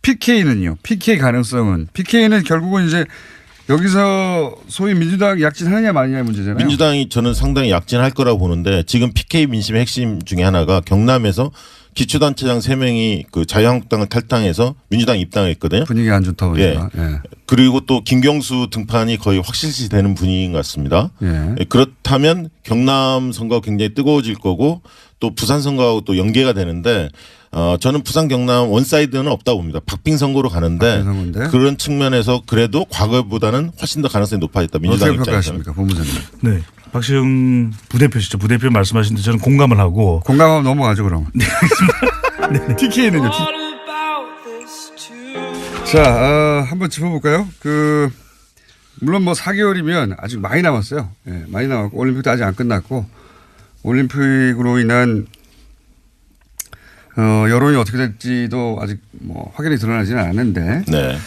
PK는요. PK 가능성은. PK는 결국은 이제 여기서 소위 민주당 약진하느냐 마느냐의 문제잖아요. 민주당이 저는 상당히 약진할 거라고 보는데 지금 PK 민심의 핵심 중에 하나가 경남에서 기초단체장 3명이 그 자유한국당을 탈당해서 민주당 입당했거든요. 분위기 안 좋다 보니까. 예. 예. 그리고 또 김경수 등판이 거의 확실시되는 분위기인 것 같습니다. 예. 그렇다면 경남 선거가 굉장히 뜨거워질 거고 또 부산 선거하고 또 연계가 되는데 저는 부산 경남 원사이드는 없다고 봅니다. 박빙 선거로 가는데 그런 측면에서 그래도 과거보다는 훨씬 더 가능성이 높아졌다. 민주당 어떻게 입장에서는. 평가하십니까? 본부장님. 네. 박시영 부대표시죠. 부대표 말씀하신 데 저는 공감을 하고. 공감하면 넘어가죠 그럼. 네. 알겠습니다. TK는요. 자, 한번 짚어볼까요? 물론 뭐 4개월이면 아직 많이 남았어요. 예, 많이 남았고 올림픽도 아직 안 끝났고 올림픽으로 인한 여론이 어떻게 될지도 아직 뭐 확연히 드러나지는 않았는데 네.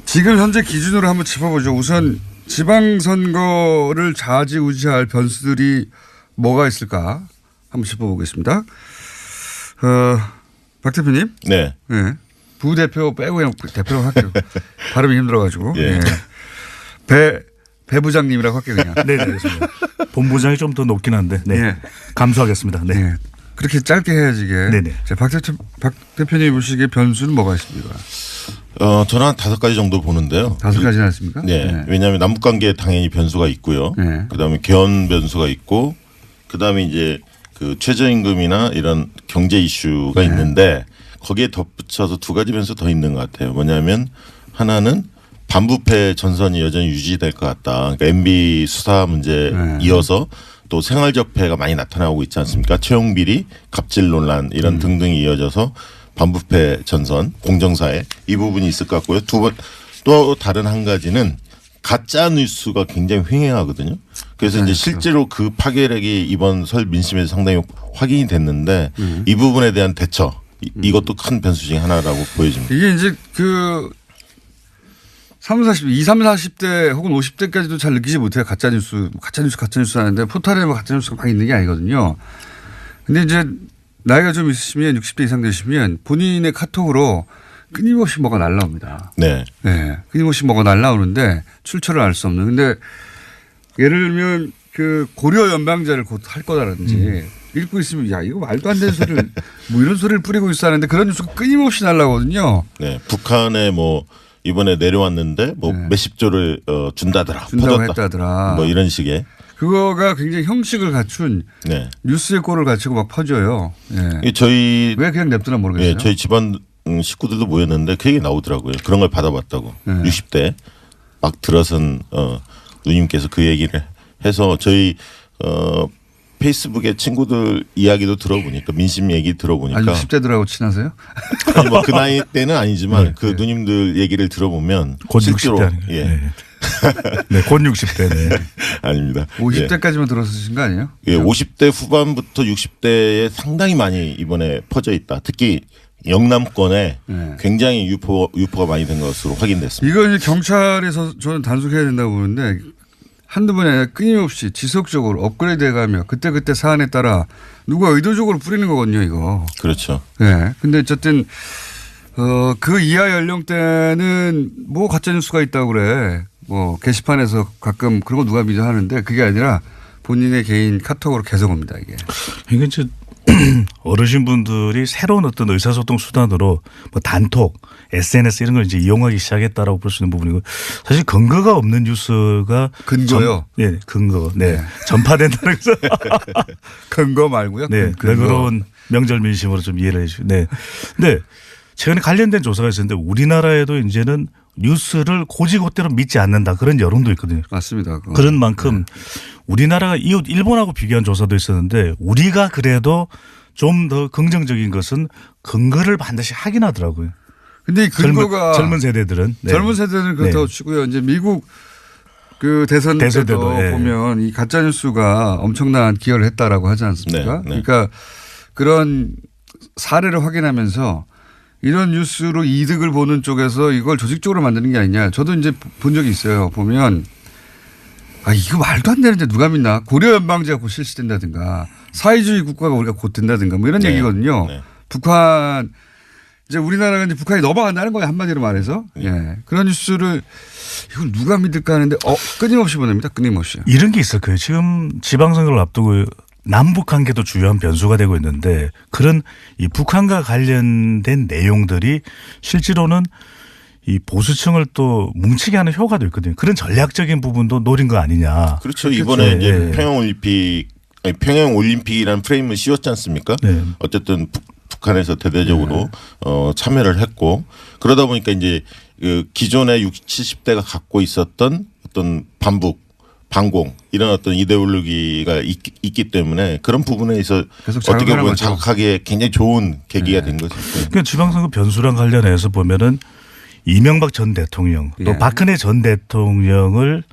지금 현재 기준으로 한번 짚어보죠. 우선 지방선거를 좌지우지할 변수들이 뭐가 있을까 한번 짚어보겠습니다. 박 대표님. 네. 네. 부대표 빼고 그냥 대표라고 할게요. 발음이 힘들어가지고. 예. 네. 배 부장님이라고 할게요 그냥. 네, 알겠습니다. 본부장이 좀 더 높긴 한데. 네. 네. 감수하겠습니다. 네. 네. 그렇게 짧게 해야지 이게. 네네. 자, 박 대표님 보시기에 변수는 뭐가 있습니까? 저는 한 5가지 정도 보는데요. 5가지나 있습니까? 네. 네. 왜냐하면 남북관계에 당연히 변수가 있고요. 네. 그다음에 개헌 변수가 있고 그다음에 이제 그 최저임금이나 이런 경제 이슈가 있는데 거기에 덧붙여서 2가지 변수 더 있는 것 같아요. 뭐냐면 하나는 반부패 전선이 여전히 유지될 것 같다. 그러니까 MB 수사 문제 이어서 또 생활적폐가 많이 나타나고 있지 않습니까? 채용비리, 갑질 논란 이런 등등이 이어져서 반부패 전선, 공정사회 이 부분이 있을 것 같고요. 또 다른 한 가지는 가짜 뉴스가 굉장히 횡행하거든요. 그래서 이제 실제로 그 파괴력이 이번 설 민심에서 상당히 확인이 됐는데 이 부분에 대한 대처 이것도 큰 변수 중에 하나라고 보여집니다. 이게 이제 20, 40대 혹은 50대까지도 잘 느끼지 못해요. 가짜뉴스 하는데 포털에 뭐 가짜뉴스가 막 있는 게 아니거든요. 근데 이제 나이가 좀 있으시면 60대 이상 되시면 본인의 카톡으로 끊임없이 뭐가 날라옵니다. 네. 네. 끊임없이 뭐가 날라오는데 출처를 알 수 없는. 근데 예를 들면 고려 연방제를 곧 할 거다라든지 읽고 있으면 야, 이거 말도 안 되는 소리를 뭐 이런 소리를 뿌리고 있어 하는데 그런 뉴스가 끊임없이 날라오거든요. 네. 북한에 뭐 이번에 내려왔는데 뭐 몇십 조를 준다더라. 준다고 퍼졌다. 했다더라. 뭐 이런 식의. 그거가 굉장히 형식을 갖춘 뉴스의 꼴을 갖추고 막 퍼져요. 네. 저희 왜 그냥 냅두나 모르겠어요. 저희 집안 식구들도 모였는데 그 얘기 나오더라고요. 그런 걸 받아봤다고. 60대 막 들어선 누님께서 그 얘기를 해서 저희 페이스북에 친구들 이야기도 들어보니까 민심 얘기 들어보니까 60대들하고 친하세요? 아니 뭐 그 나이 때는 아니지만 그 누님들 얘기를 들어보면 곧 실제로 60대 예. 네. 네, 곧 60대. 네. 아닙니다. 50대까지만 들어서신 거 아니에요? 예, 50대 후반부터 60대에 상당히 많이 이번에 퍼져 있다. 특히 영남권에 굉장히 유포가 많이 된 것으로 확인됐습니다. 이거 이제 경찰에서 저는 단속해야 된다고 보는데 한두 번에 끊임없이 지속적으로 업그레이드해가며 그때그때 사안에 따라 누가 의도적으로 뿌리는 거거든요, 이거. 그렇죠. 네. 근데 어쨌든 그 이하 연령대는 뭐 가짜뉴스가 있다고 그래. 뭐 게시판에서 가끔 그런 거 누가 믿어 하는데 그게 아니라 본인의 개인 카톡으로 계속 옵니다, 이게. 이게 이제 어르신분들이 새로운 어떤 의사소통 수단으로 뭐 단톡, SNS 이런 걸 이제 이용하기 시작했다라고 볼 수 있는 부분이고 사실 근거가 없는 뉴스가 근거요? 네, 근거. 네. 전파된다는 것은 근거 말고요. 네. 그런 명절 민심으로 좀 이해를 해 주시고. 네. 근데 최근에 관련된 조사가 있었는데 우리나라에도 이제는 뉴스를 고지고대로 믿지 않는다 그런 여론도 있거든요. 맞습니다. 그런 만큼 우리나라가 이웃 일본하고 비교한 조사도 있었는데 우리가 그래도 좀 더 긍정적인 것은 근거를 반드시 확인하더라고요. 근데 이 근거가 젊은 세대들은 젊은 세대는 그렇다고 치고요. 이제 미국 그 대선 때도 보면 이 가짜 뉴스가 엄청난 기여를 했다라고 하지 않습니까? 그러니까 그런 사례를 확인하면서 이런 뉴스로 이득을 보는 쪽에서 이걸 조직적으로 만드는 게 아니냐. 저도 이제 본 적이 있어요. 보면 이거 말도 안 되는데 누가 믿나. 고려 연방제가 곧 실시된다든가 사회주의 국가가 우리가 곧 된다든가 뭐 이런 얘기거든요. 북한 이제 우리나라가 이제 북한이 넘어간다는 거예요. 한마디로 말해서. 예. 그런 뉴스를 이걸 누가 믿을까 하는데 끊임없이 보냅니다. 끊임없이. 이런 게 있을 거예요. 지금 지방선거를 앞두고 남북 관계도 주요한 변수가 되고 있는데 그런 이 북한과 관련된 내용들이 실제로는 이 보수층을 또 뭉치게 하는 효과도 있거든요. 그런 전략적인 부분도 노린 거 아니냐. 그렇죠. 이번에 그렇죠. 이제 예. 평양 올림픽이라는 프레임을 씌웠지 않습니까? 네. 어쨌든 북한에서 대대적으로 참여를 했고 그러다 보니까 이제 그 기존의 60, 70대가 갖고 있었던 어떤 반공 이런 어떤 이데올로기가 있기 때문에 그런 부분에 있어 어떻게 보면 자극하기에 굉장히 좋은 계기가 된 거죠. 그러니까 지방선거 변수랑 관련해서 보면은 이명박 전 대통령 또 박근혜 전 대통령을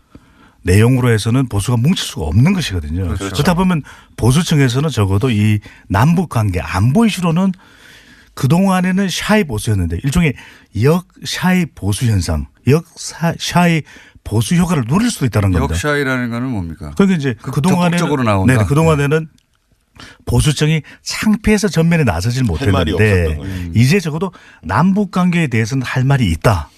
내용으로 해서는 보수가 뭉칠 수가 없는 것이거든요. 그렇죠. 그렇다 보면 보수층에서는 적어도 이 남북 관계 안보 이슈로는 그동안에는 샤이 보수였는데 일종의 역샤이 보수 현상, 역샤이 보수 효과를 누릴 수도 있다는 겁니다. 역샤이라는 거는 뭡니까? 그러니까 이제 적극적으로 나온다. 네, 그동안에는 보수층이 창피해서 전면에 나서질 못했는데 이제 적어도 남북 관계에 대해서는 할 말이 있다.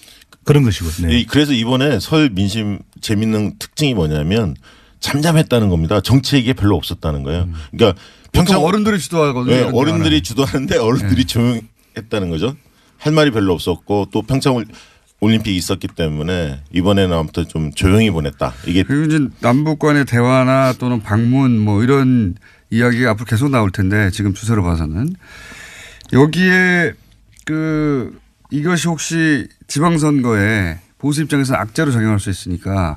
그런 것이거든요. 네. 그래서 이번에 설 민심 재밌는 특징이 뭐냐면 잠잠했다는 겁니다. 정치 얘기가 별로 없었다는 거예요. 그러니까 평창 어른들이 주도하거든요. 네, 어른들이 주도하는데 어른들이 조용했다는 거죠. 할 말이 별로 없었고 또 평창 올림픽이 있었기 때문에 이번에는 아무튼 좀 조용히 보냈다. 이게 그리고 이제 남북 간의 대화나 또는 방문 뭐 이런 이야기가 앞으로 계속 나올 텐데 지금 추세로 봐서는 여기에 이것이 혹시 지방선거에 보수 입장에서는 악재로 작용할 수 있으니까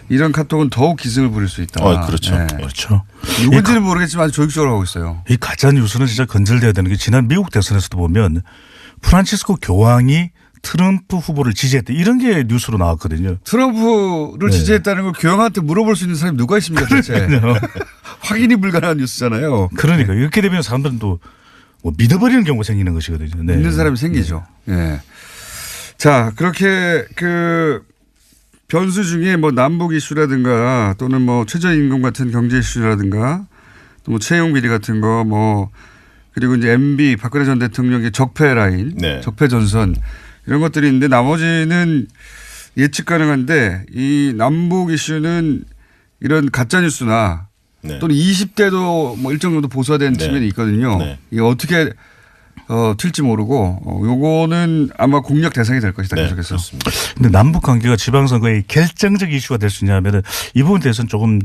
이런 카톡은 더욱 기승을 부릴 수 있다. 그렇죠. 네. 그렇죠. 누군지는 모르겠지만 아주 조직적으로 하고 있어요. 이 가짜 뉴스는 진짜 건절돼야 되는 게 지난 미국 대선에서도 보면 프란치스코 교황이 트럼프 후보를 지지했다. 이런 게 뉴스로 나왔거든요. 트럼프를 지지했다는 걸 교황한테 물어볼 수 있는 사람이 누가 있습니까 대체. 확인이 불가능한 뉴스잖아요. 그러니까 이렇게 되면 사람들은 또 뭐 믿어버리는 경우가 생기는 것이거든요. 네. 믿는 사람이 생기죠. 네. 자, 그렇게 변수 중에 뭐 남북 이슈라든가 또는 뭐 최저임금 같은 경제 이슈라든가 또 뭐 채용 비리 같은 거 뭐 그리고 이제 MB 박근혜 전 대통령의 적폐 라인, 적폐 전선 이런 것들이 있는데 나머지는 예측 가능한데 이 남북 이슈는 이런 가짜 뉴스나 또는 20대도 뭐 일정 정도 보수화된 측면이 있거든요. 이게 어떻게 튈지 모르고 요거는 아마 공략 대상이 될 것이다. 계속해서. 그런데 남북 관계가 지방선거의 결정적 이슈가 될 수 있냐면은 이 부분에 대해서는 조금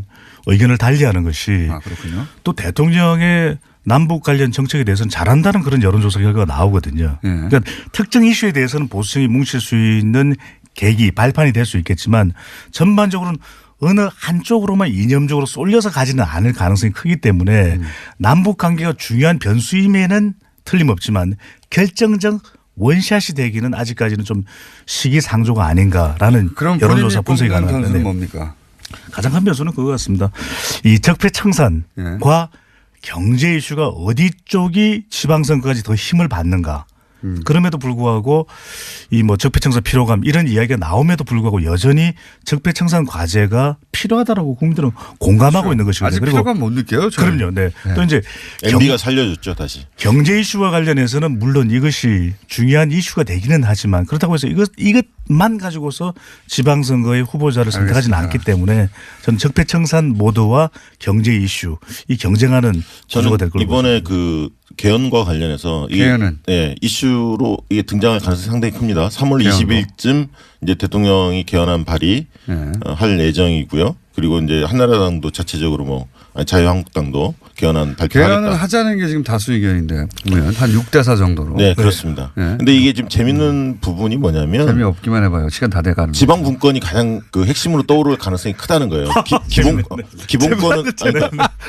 의견을 달리하는 것이 그렇군요. 또 대통령의 남북 관련 정책에 대해서는 잘한다는 그런 여론조사 결과가 나오거든요. 그러니까 특정 이슈에 대해서는 보수층이 뭉칠 수 있는 계기, 발판이 될 수 있겠지만 전반적으로는 어느 한쪽으로만 이념적으로 쏠려서 가지는 않을 가능성이 크기 때문에 남북 관계가 중요한 변수임에는 틀림없지만 결정적 원샷이 되기는 아직까지는 좀 시기상조가 아닌가라는 그럼 여론조사 분석이 가능한데 변수는 뭡니까? 가장 큰 변수는 그거 같습니다. 이 적폐청산과 경제 이슈가 어디 쪽이 지방선거까지 더 힘을 받는가. 그럼에도 불구하고 이 뭐 적폐청산 필요감 이런 이야기가 나옴에도 불구하고 여전히 적폐청산 과제가 필요하다라고 국민들은 공감하고 있는 것이거든요. 아직 필요감 못 느껴요. 저는. 그럼요. 네. 또 이제 MB가 살려줬죠 다시. 경제 이슈와 관련해서는 물론 이것이 중요한 이슈가 되기는 하지만 그렇다고 해서 이것만 가지고서 지방선거의 후보자를 선택하지는 않기 때문에 저는 적폐청산 모드와 경제 이슈 이 경쟁하는 구조가 될 걸로 이번에 그 개헌과 관련해서 개헌은 이슈로 이게 등장할 가능성이 상당히 큽니다. 3월 20일쯤 이제 대통령이 개헌안 발의 할 예정이고요. 그리고 이제 한나라당도 자체적으로 자유한국당도 개헌안 발표하겠다. 개헌을 하자는 게 지금 다수 의견인데 보면 한 6대4 정도로. 네, 그렇습니다. 그런데 이게 지금 재밌는 부분이 뭐냐면 재미없기만 해봐요. 시간 다 돼가는. 지방 분권이 가장 그 핵심으로 떠오를 가능성이 크다는 거예요. 기본권은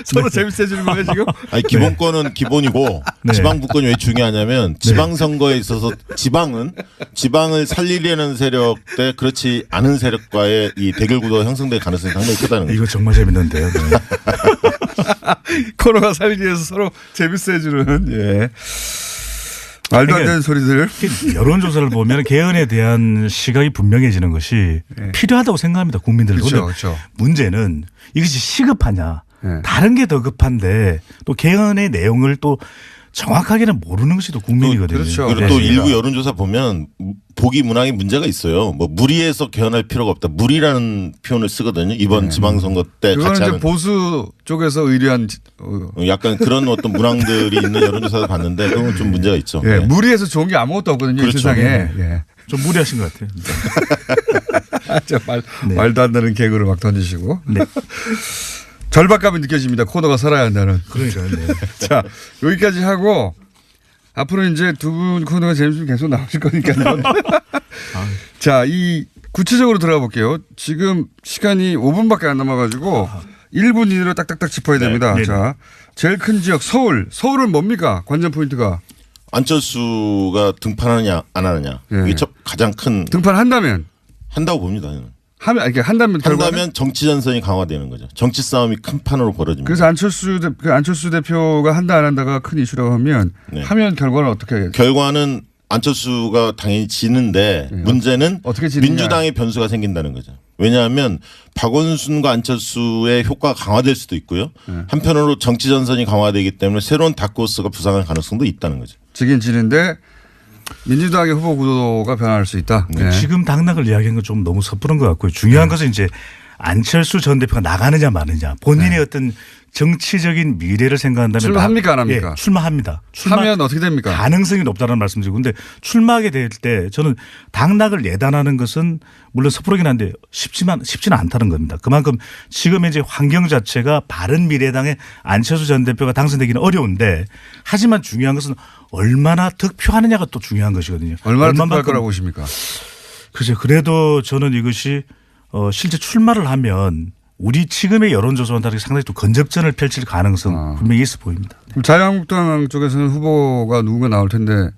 서로 재밌어지는 거예요 지금? 아니 기본권은 기본이고 지방 분권이 왜 중요하냐면 지방 선거에 있어서 지방을 살리려는 세력 대 그렇지 않은 세력과의 이 대결 구도가 형성될 가능성이 상당히 크다는 거죠. 이거 정말 재밌는데요. 네. 코너가 살기 위해서 서로 재밌어 해주는 말도 안 되는 소리들. 여론조사를 보면 개헌에 대한 시각이 분명해지는 것이 필요하다고 생각합니다. 국민들도. 그렇죠. 문제는 이것이 시급하냐. 다른 게 더 급한데 또 개헌의 내용을 또 정확하게는 모르는 것이 또 국민이거든요. 그렇죠. 그리고 또 일부 여론조사 보면 보기 문항에 문제가 있어요. 뭐 무리해서 개헌할 필요가 없다. 무리라는 표현을 쓰거든요. 이번 지방선거 때 그거는 같이 이제 하는 보수 쪽에서 의뢰한 약간 그런 어떤 문항들이 있는 여론조사도 봤는데 그건 좀 문제가 있죠. 예, 네. 무리해서 좋은 게 아무것도 없거든요. 그렇죠. 이 세상에. 네. 예. 좀 무리하신 것 같아요. 말도 안 되는 개그를 막 던지시고. 네. 절박감이 느껴집니다. 코너가 살아야 한다는. 그러니까요. 네. 자, 여기까지 하고 앞으로 이제 두 분 코너가 재밌으면 계속 나오실 거니까요. 자, 이 구체적으로 들어가 볼게요. 지금 시간이 5분밖에 안 남아가지고 1분 이내로 딱딱딱 짚어야 됩니다. 네. 자, 제일 큰 지역 서울. 서울은 뭡니까? 관전 포인트가. 안철수가 등판하느냐 안 하느냐 네. 이게 가장 큰 등판한다면 한다고 봅니다. 저는. 한다면 한다면 정치 전선이 강화되는 거죠. 정치 싸움이 큰 판으로 벌어집니다. 그래서 안철수 대표가 한다 안 한다가 큰 이슈라고 하면 네. 하면 결과는 어떻게 하겠어요? 결과는 안철수가 당연히 지는데 문제는 어떻게 지느냐. 민주당의 변수가 생긴다는 거죠. 왜냐하면 박원순과 안철수의 효과가 강화될 수도 있고요. 한편으로 정치 전선이 강화되기 때문에 새로운 다크호스가 부상할 가능성도 있다는 거죠. 지긴 지는데 민주당의 후보 구도가 변할 수 있다. 네. 지금 당락을 이야기한 건 좀 너무 섣부른 것 같고요. 중요한 것은 이제 안철수 전 대표가 나가느냐 마느냐 본인의 어떤 정치적인 미래를 생각한다면 출마합니까 안 합니까? 예, 출마합니다. 하면 어떻게 됩니까? 가능성이 높다는 말씀드리고 근데 출마하게 될 때 저는 당락을 예단하는 것은 물론 섣부르긴 한데 쉽지는 않다는 겁니다. 그만큼 지금 이제 환경 자체가 바른미래당의 안철수 전 대표가 당선되기는 어려운데 하지만 중요한 것은 얼마나 득표하느냐가 또 중요한 것이거든요. 얼마나 득표할 거라고 보십니까? 글쎄 그래도 저는 이것이 실제 출마를 하면 우리 지금의 여론조사와는 다르게 상당히 또 건접전을 펼칠 가능성 분명히 있어 보입니다. 그럼 자유한국당 쪽에서는 후보가 누군가 나올 텐데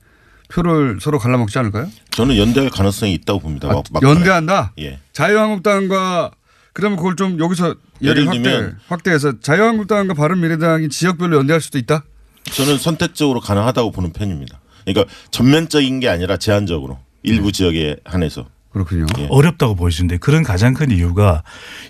표를 서로 갈라먹지 않을까요? 저는 연대할 가능성이 있다고 봅니다. 연대한다? 예. 자유한국당과 그러면 그걸 좀 여기서 예를 들면 확대해서 자유한국당과 바른미래당이 지역별로 연대할 수도 있다? 저는 선택적으로 가능하다고 보는 편입니다. 그러니까 전면적인 게 아니라 제한적으로 일부 지역에 한해서. 그렇군요. 예. 어렵다고 보이시는데 그런 가장 큰 이유가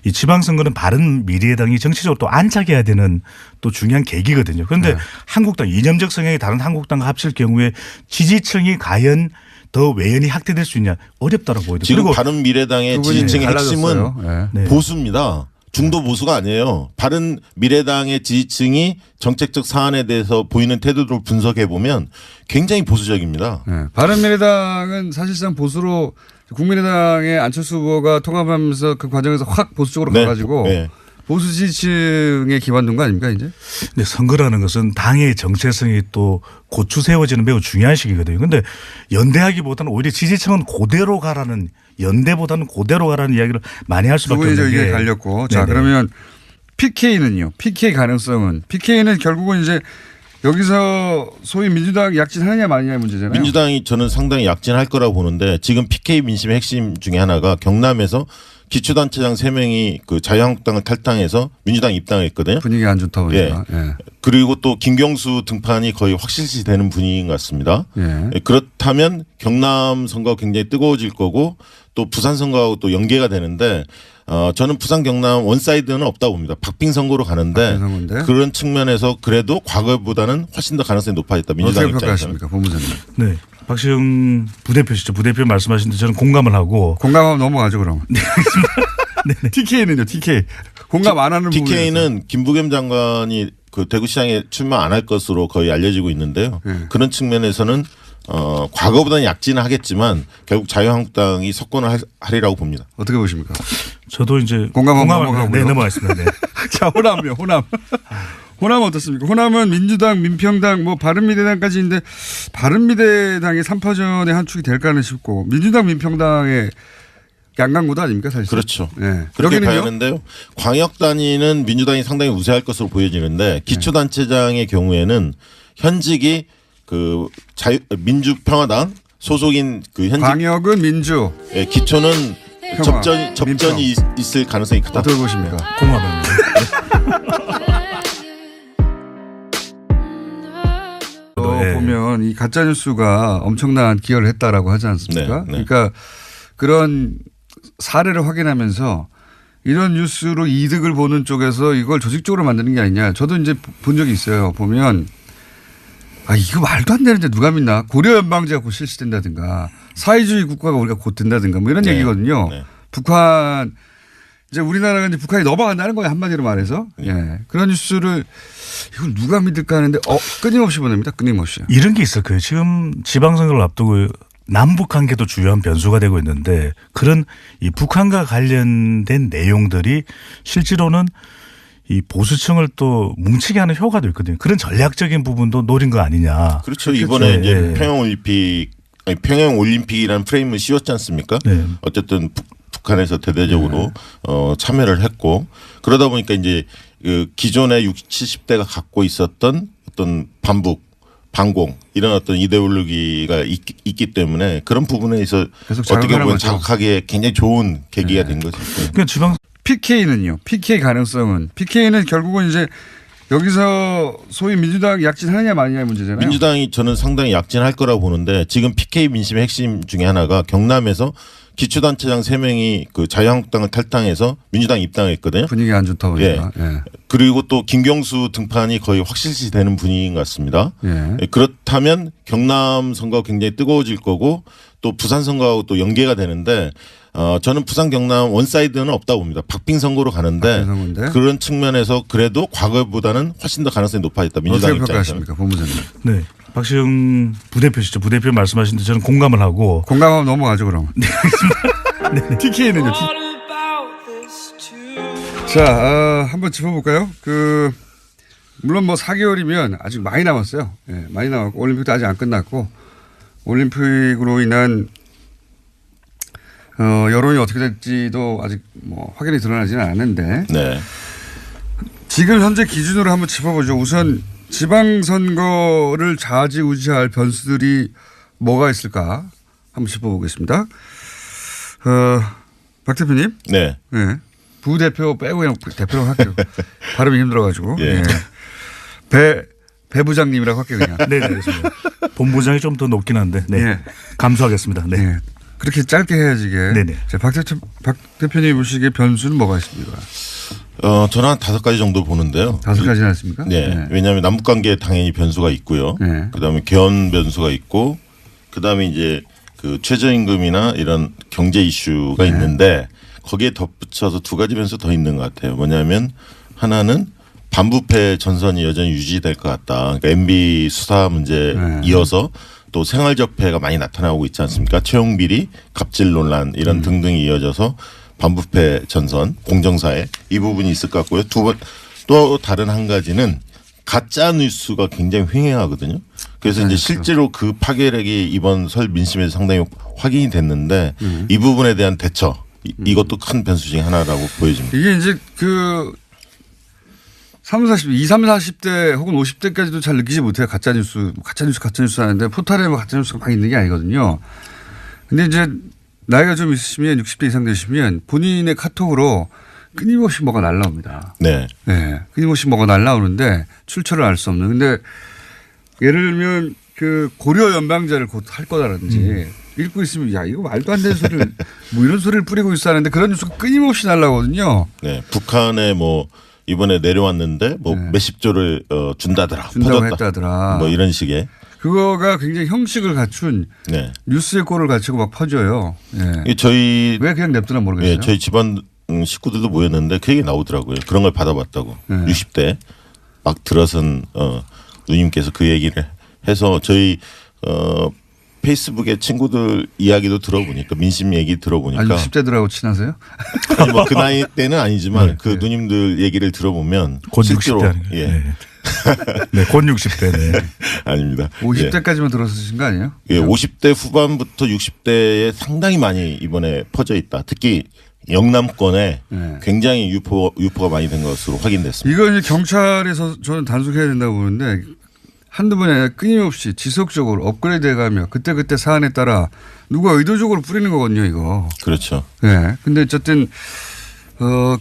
이 지방선거는 바른미래당이 정치적으로 또 안착해야 되는 또 중요한 계기거든요. 그런데 한국당 이념적 성향이 다른 한국당과 합칠 경우에 지지층이 과연 더 외연이 확대될 수 있냐 어렵다고 보여요. 지금 그리고 바른미래당의 지지층의 핵심은 네. 보수입니다. 중도 보수가 아니에요. 바른미래당의 지지층이 정책적 사안에 대해서 보이는 태도를 분석해 보면 굉장히 보수적입니다. 네. 바른미래당은 사실상 보수로 국민의당의 안철수 후보가 통합하면서 그 과정에서 확 보수 쪽으로 네. 가가지고 네. 보수 지지층에 기반둔 거 아닙니까 이제? 근데 선거라는 것은 당의 정체성이 또 고추 세워지는 매우 중요한 시기거든요. 그런데 연대하기보다는 오히려 지지층은 그대로 가라는 연대보다는 그대로 가라는 이야기를 많이 할 수밖에 없는 게. 두 분이 이게 갈렸고. 자, 네네. 그러면 PK는요. PK 가능성은 PK는 결국은 이제 여기서 소위 민주당 약진하느냐 마느냐의 문제잖아요. 민주당이 저는 상당히 약진할 거라고 보는데 지금 PK 민심의 핵심 중에 하나가 경남에서 기초단체장 3명이 그 자유한국당을 탈당해서 민주당 입당했거든요. 분위기 안 좋다 보니까. 예. 그리고 또 김경수 등판이 거의 확실시 되는 분위기인 것 같습니다. 예. 그렇다면 경남 선거가 굉장히 뜨거워질 거고 또 부산 선거하고 또 연계가 되는데 저는 부산 경남 원사이드는 없다고 봅니다. 박빙 선거로 가는데 그런 측면에서 그래도 과거보다는 훨씬 더 가능성이 높아졌다. 민주당 어떻게 입장에서는. 평가하십니까? 본부장님. 네. 박시영 부대표시죠. 부대표 말씀하신 데 저는 공감을 하고. 공감하면 넘어가죠 그럼. 네. TK는요. TK. 공감 안 하는 부분이 TK는 김부겸 장관이 그 대구시장에 출마 안 할 것으로 거의 알려지고 있는데요. 그런 측면에서는 과거보다는 약진은 하겠지만 결국 자유한국당이 석권을 하리라고 봅니다. 어떻게 보십니까? 저도 이제 공감하고 넘어가고요. 네, 넘어가겠습니다. 네. 자, 호남이요. 호남. 호남 어떻습니까? 호남은 민주당, 민평당, 뭐 바른미래당까지 있는데 바른미래당이 3파전의 한 축이 될까는 싶고 민주당, 민평당의 양강구도 아닙니까 사실? 그렇죠. 네. 그렇게 봐야 하는데요. 광역 단위는 민주당이 상당히 우세할 것으로 보여지는데 기초단체장의 경우에는 현직이 그 민주평화당 소속인 그 현직 광역은 민주. 예, 기초는 평화, 접전이 있을 가능성이 크다. 어떻게 보십니까? 공감합니다. 네. 보면 이 가짜 뉴스가 엄청난 기여를 했다라고 하지 않습니까? 네, 네. 그러니까 그런 사례를 확인하면서 이런 뉴스로 이득을 보는 쪽에서 이걸 조직적으로 만드는 게 아니냐. 저도 이제 본 적이 있어요. 보면 아 이거 말도 안 되는데 누가 믿나? 고려 연방제가 곧 실시된다든가 사회주의 국가가 우리가 곧 된다든가 뭐 이런 네. 얘기거든요. 네. 북한 이제 우리나라가 이제 북한이 넘어간다는 거예요 한마디로 말해서. 예. 그런 뉴스를 이걸 누가 믿을까 하는데 끊임없이 보냅니다. 끊임없이. 이런 게 있어요. 지금 지방선거를 앞두고 남북 관계도 주요한 변수가 되고 있는데 그런 이 북한과 관련된 내용들이 실제로는 이 보수층을 또 뭉치게 하는 효과도 있거든요. 그런 전략적인 부분도 노린 거 아니냐. 그렇죠. 이번에 그렇죠. 이제 예. 평양올림픽이라는 프레임을 씌웠지 않습니까? 네. 어쨌든 북한에서 대대적으로 참여를 했고 그러다 보니까 이제 그 기존의 60, 70대가 갖고 있었던 어떤 반공 이런 어떤 이데올로기가 있기 때문에 그런 부분에 있어 어떻게 보면 거죠. 자극하기에 굉장히 좋은 계기가 된 거죠. 그러니까 지방 PK는요. PK 가능성은 PK는 결국은 이제 여기서 소위 민주당 약진하느냐 마느냐의 문제잖아요. 민주당이 저는 상당히 약진할 거라고 보는데 지금 PK 민심의 핵심 중에 하나가 경남에서 기초단체장 3명이 그 자유한국당을 탈당해서 민주당 입당했거든요. 분위기 안 좋다 보니까. 예. 예. 그리고 또 김경수 등판이 거의 확실시되는 분위기인 것 같습니다. 예. 그렇다면 경남 선거가 굉장히 뜨거워질 거고 또 부산 선거하고 또 연계가 되는데 저는 부산 경남 원사이드는 없다고 봅니다. 박빙 선거로 가는데 그런 측면에서 그래도 과거보다는 훨씬 더 가능성이 높아졌다. 민주당 어떻게 입장에서는. 평가하십니까? 본부장님. 네. 박시영 부대표시죠. 부대표 말씀하신 데 저는 공감을 하고. 공감하면 넘어가죠 그럼. 네. TK는요. 자, 한번 짚어볼까요? 물론 뭐 4개월이면 아직 많이 남았어요. 예, 많이 남았고 올림픽도 아직 안 끝났고 올림픽으로 인한 여론이 어떻게 될지도 아직 뭐 확연히 드러나지는 않았는데 네. 지금 현재 기준으로 한번 짚어보죠. 우선 지방선거를 좌지우지할 변수들이 뭐가 있을까 한번 짚어보겠습니다. 박 대표님. 네. 네. 부대표 빼고 그냥 대표로 할게요. 발음이 힘들어가지고. 예. 네. 배 부장님이라고 할게요 그냥. 네, 알겠습니다. 본부장이 좀 더 높긴 한데. 네. 네. 감수하겠습니다. 네. 네. 그렇게 짧게 해야지 이게. 네네. 박 대표님 보시기에 변수는 뭐가 있습니까? 저는 한 5가지 정도 보는데요. 5가지나 있습니까? 네. 네. 왜냐하면 남북관계에 당연히 변수가 있고요. 네. 그다음에 개헌 변수가 있고 그다음에 이제 그 최저임금이나 이런 경제 이슈가 네. 있는데 거기에 덧붙여서 2가지 변수 더 있는 것 같아요. 뭐냐면 하나는 반부패 전선이 여전히 유지될 것 같다. 그러니까 MB 수사 문제 네. 이어서 또 생활적폐가 많이 나타나고 있지 않습니까? 채용비리, 갑질 논란 이런 등등이 이어져서 반부패 전선, 공정사회 이 부분이 있을 것 같고요. 또 다른 한 가지는 가짜 뉴스가 굉장히 횡행하거든요. 그래서 이제 실제로 그 파괴력이 이번 설 민심에서 상당히 확인이 됐는데 이 부분에 대한 대처 이것도 큰 변수 중에 하나라고 보여집니다. 이게 이제 20, 40대 혹은 50대까지도 잘 느끼지 못해요. 가짜뉴스 하는데 포털에 뭐 가짜뉴스가 막 있는 게 아니거든요. 근데 이제 나이가 좀 있으시면 60대 이상 되시면 본인의 카톡으로 끊임없이 뭐가 날라옵니다. 네. 네. 끊임없이 뭐가 날라오는데 출처를 알 수 없는. 근데 예를 들면 고려 연방제를 곧 할 거다라든지 읽고 있으면 야 이거 말도 안 되는 소리를 뭐 이런 소리를 뿌리고 있어 하는데 그런 뉴스가 끊임없이 날라오거든요. 네. 북한에 뭐 이번에 내려왔는데 뭐 몇십 조를 준다고 했다더라. 뭐 이런 식의. 그거가 굉장히 형식을 갖춘 네. 뉴스의 꼴을 갖추고 막 퍼져요. 네. 저희 왜 그냥 냅두나 모르겠어요. 네, 저희 집안 식구들도 모였는데 그 얘기 나오더라고요. 그런 걸 받아봤다고. 네. 60대 막 들어선 누님께서 그 얘기를 해서 저희 페이스북에 친구들 이야기도 들어보니까 민심 얘기 들어보니까 아니 60대들하고 친하세요? 아니 뭐 그 나이 때는 아니지만 네. 그 누님들 얘기를 들어보면 곧 실제로 60대 예. 네. 네, 곧 60대. 네. 아닙니다. 50대까지만 들어서신 거 아니에요? 예, 50대 후반부터 60대에 상당히 많이 이번에 퍼져 있다. 특히 영남권에 네. 굉장히 유포가 많이 된 것으로 확인됐습니다. 이거 이제 경찰에서 저는 단속해야 된다고 보는데 한두 번이 아니라 끊임없이 지속적으로 업그레이드 해가며 그때그때 사안에 따라 누가 의도적으로 뿌리는 거거든요, 이거. 그렇죠. 네. 근데 어쨌든,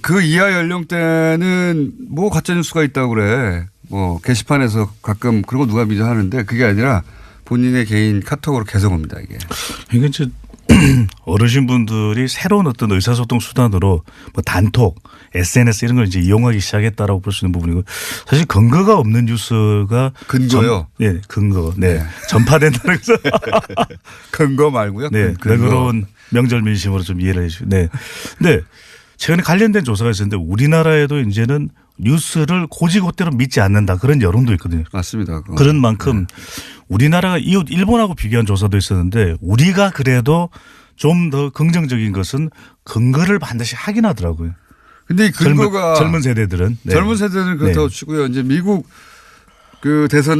그 이하 연령대는 뭐 가짜뉴스가 있다고 그래. 뭐 게시판에서 가끔 그런 거 누가 믿어 하는데 그게 아니라 본인의 개인 카톡으로 계속 옵니다, 이게. 이게 이제 어르신분들이 새로운 어떤 의사소통 수단으로 뭐 단톡, SNS 이런 걸 이제 이용하기 시작했다라고 볼 수 있는 부분이고 사실 근거가 없는 뉴스가 근거요. 네, 근거. 네. 전파된다는 것은 근거 말고요. 네. 그런 명절 민심으로 좀 이해를 해 주시고. 네. 근데 최근에 관련된 조사가 있었는데 우리나라에도 이제는 뉴스를 고지고대로 믿지 않는다 그런 여론도 있거든요. 맞습니다. 그건. 그런 만큼 우리나라가 이웃 일본하고 비교한 조사도 있었는데 우리가 그래도 좀 더 긍정적인 것은 근거를 반드시 확인하더라고요. 근데 이 근거가 젊은 세대들은 젊은 세대는 그렇다고 치고요. 이제 미국 그 대선